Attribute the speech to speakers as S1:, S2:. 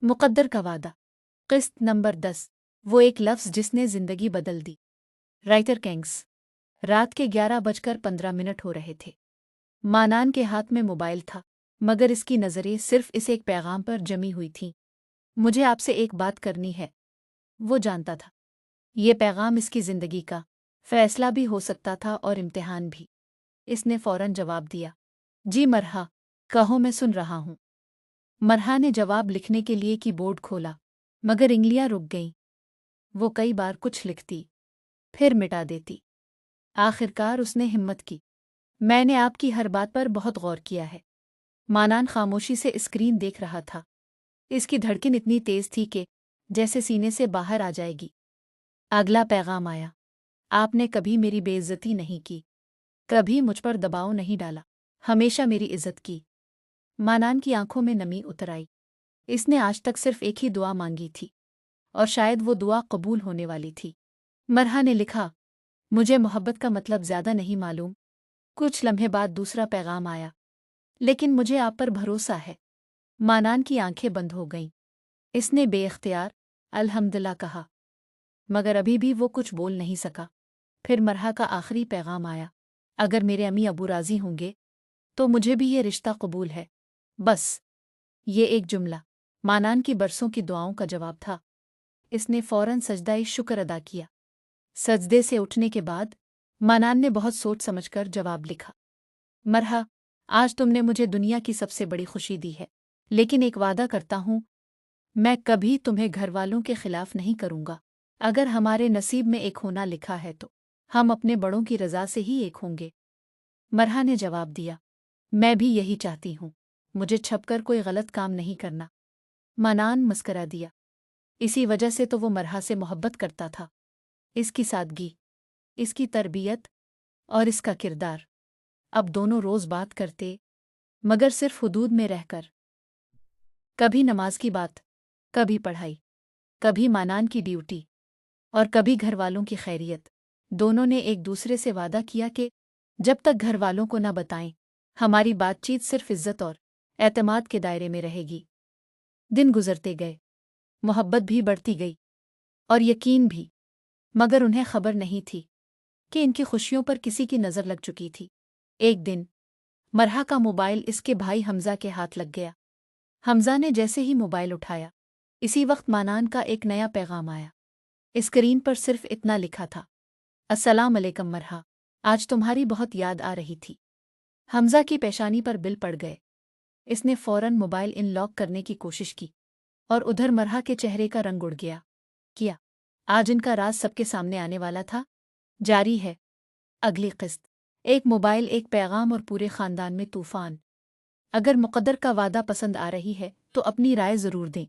S1: मुक़द्दर का वादा। क़िस्त नंबर 10। वो एक लफ्ज़ जिसने ज़िंदगी बदल दी। Writer Kings. रात के 11:15 हो रहे थे। मानान के हाथ में मोबाइल था, मगर इसकी नज़रें सिर्फ़ इस एक पैगाम पर जमी हुई थीं। मुझे आपसे एक बात करनी है। वो जानता था, ये पैगाम इसकी ज़िंदगी का फ़ैसला भी हो सकता था और इम्तिहान भी। इसने फ़ौरन जवाब दिया, जी मरहा, कहो मैं सुन रहा हूँ। मरहा ने जवाब लिखने के लिए कीबोर्ड खोला, मगर इंगलियाँ रुक गईं। वो कई बार कुछ लिखती, फिर मिटा देती। आखिरकार उसने हिम्मत की, मैंने आपकी हर बात पर बहुत गौर किया है। मानान खामोशी से स्क्रीन देख रहा था। इसकी धड़कन इतनी तेज थी कि जैसे सीने से बाहर आ जाएगी। अगला पैगाम आया, आपने कभी मेरी बेइज्जती नहीं की, कभी मुझ पर दबाव नहीं डाला, हमेशा मेरी इज्जत की। मानान की आंखों में नमी उतर आई। इसने आज तक सिर्फ एक ही दुआ मांगी थी, और शायद वो दुआ कबूल होने वाली थी। मरहा ने लिखा, मुझे मोहब्बत का मतलब ज़्यादा नहीं मालूम। कुछ लम्हे बाद दूसरा पैगाम आया, लेकिन मुझे आप पर भरोसा है। मानान की आंखें बंद हो गईं। इसने बेइख्तियार अल्हम्दुलिल्लाह कहा, मगर अभी भी वो कुछ बोल नहीं सका। फिर मरहा का आखिरी पैगाम आया, अगर मेरे अम्मी अबू राज़ी होंगे तो मुझे भी ये रिश्ता कबूल है। बस ये एक जुमला मानान की बरसों की दुआओं का जवाब था। इसने फ़ौरन सजदाए शुक्र अदा किया। सजदे से उठने के बाद मानान ने बहुत सोच समझकर जवाब लिखा, मरहा, आज तुमने मुझे दुनिया की सबसे बड़ी खुशी दी है, लेकिन एक वादा करता हूँ, मैं कभी तुम्हें घरवालों के खिलाफ नहीं करूँगा। अगर हमारे नसीब में एक होना लिखा है तो हम अपने बड़ों की रज़ा से ही एक होंगे। मरहा ने जवाब दिया, मैं भी यही चाहती हूँ। मुझे छपकर कोई गलत काम नहीं करना। मानान मुस्करा दिया। इसी वजह से तो वो मरहा से मोहब्बत करता था। इसकी सादगी, इसकी तरबियत और इसका किरदार। अब दोनों रोज़ बात करते, मगर सिर्फ हुदूद में रहकर। कभी नमाज की बात, कभी पढ़ाई, कभी मानान की ड्यूटी और कभी घरवालों की खैरियत। दोनों ने एक दूसरे से वादा किया कि जब तक घरवालों को न बताएं, हमारी बातचीत सिर्फ इज्जत और एतमाद के दायरे में रहेगी। दिन गुजरते गए, मोहब्बत भी बढ़ती गई और यकीन भी, मगर उन्हें खबर नहीं थी कि इनकी खुशियों पर किसी की नज़र लग चुकी थी। एक दिन मरहा का मोबाइल इसके भाई हमजा के हाथ लग गया। हमजा ने जैसे ही मोबाइल उठाया, इसी वक्त मानान का एक नया पैगाम आया। स्क्रीन पर सिर्फ इतना लिखा था, अस्सलाम अलैकुम मरहा, आज तुम्हारी बहुत याद आ रही थी। हमजा की पेशानी पर बिल पड़ गए। इसने फ़ौरन मोबाइल इनलॉक करने की कोशिश की, और उधर मरहा के चेहरे का रंग उड़ गया। क्या आज इनका राज सबके सामने आने वाला था? जारी है अगली किस्त। एक मोबाइल, एक पैगाम और पूरे खानदान में तूफान। अगर मुक़द्दर का वादा पसंद आ रही है तो अपनी राय ज़रूर दें।